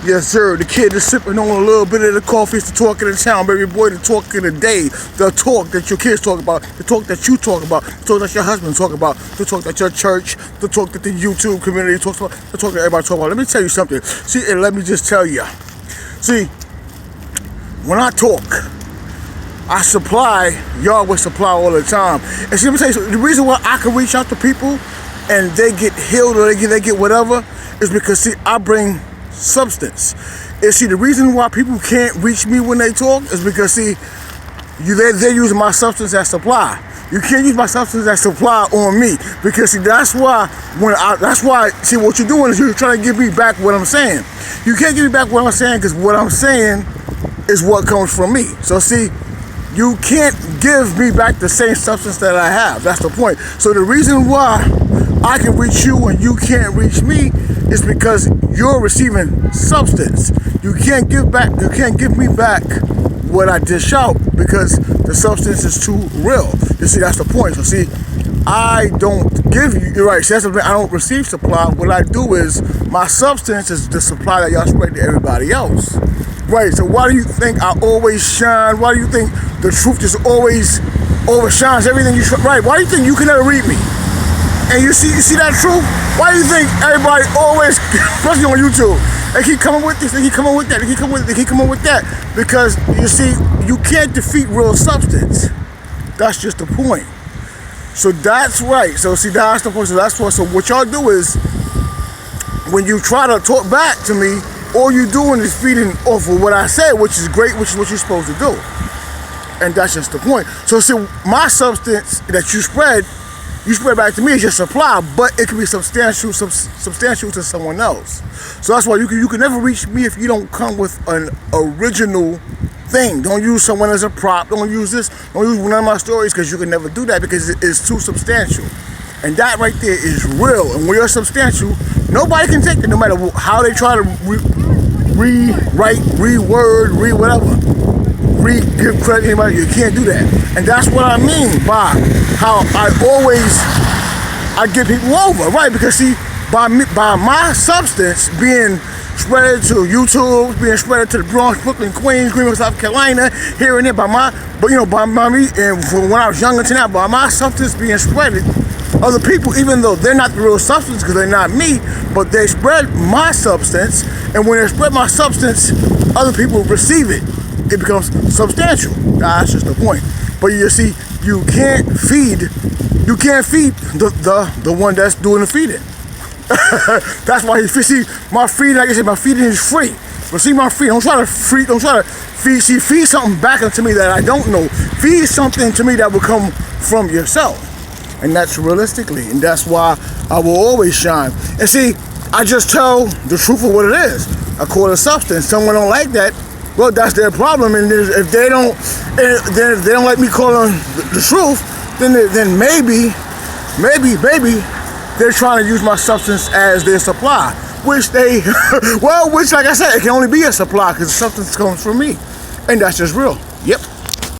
Yes, sir. The kid is sipping on a little bit of the coffee. It's the talk of the town, baby boy. The talk of the day. The talk that your kids talk about. The talk that you talk about. The talk that your husband talk about. The talk that your church. The talk that the YouTube community talks about. The talk that everybody talks about. Let me tell you something. See, and let me just tell you. See, when I talk, I supply y'all with supply all the time. And see, let me tell you something. The reason why I can reach out to people and they get healed or they get whatever is because, see, I bring substance. And see, the reason why people can't reach me when they talk is because, see, they're using my substance as supply. You can't use my substance as supply on me because, see, that's why see, what you're doing is you're trying to give me back what I'm saying. You can't give me back what I'm saying because what I'm saying is what comes from me. So, see, you can't give me back the same substance that I have. That's the point. So the reason why I can reach you and you can't reach me is because you're receiving substance. You can't give me back what I dish out because the substance is too real. You see, that's the point. So see, I don't give you, you're right, see, that's the thing, I don't receive supply. What I do is my substance is the supply that y'all spread to everybody else. Right, so why do you think I always shine? Why do you think the truth just always overshines everything you try? Right, why do you think you can never read me? And you see that truth? Why do you think everybody always, especially on YouTube, they keep coming with this, they keep coming with that, they keep coming with that? Because, you see, you can't defeat real substance. That's just the point. So that's right. So see, that's the point. So that's what. So what y'all do is, when you try to talk back to me, all you're doing is feeding off of what I said, which is great, which is what you're supposed to do. And that's just the point. So see, my substance that you spread back to me is your supply, but it can be substantial to someone else. So that's why you can never reach me if you don't come with an original thing. Don't use someone as a prop. Don't use this. Don't use one of my stories because you can never do that because it's too substantial. And that right there is real. And when you're substantial, nobody can take it, no matter how they try to rewrite, reword, whatever. Give credit to anybody. You can't do that. And that's what I mean by how I get people over, right? Because see, by my substance being spread to YouTube, being spread to the Bronx, Brooklyn, Queens, Greenville, South Carolina, here and there, by me, and from when I was younger to now, by my substance being spread, other people, even though they're not the real substance because they're not me, but they spread my substance, and when they spread my substance, other people receive it. It becomes substantial. That's just the point. But you see, you can't feed the one that's doing the feeding. That's why you see my feeding. Like I said, my feeding is free. But see, my feeding. Don't try to feed. See, feed something back into me that I don't know. Feed something to me that will come from yourself. And that's realistically, and that's why I will always shine. And see, I just tell the truth of what it is. I call it substance. Someone don't like that, well, that's their problem. And if they don't like me calling the truth, then maybe they're trying to use my substance as their supply, which like I said, it can only be a supply because the substance comes from me, and that's just real. Yep.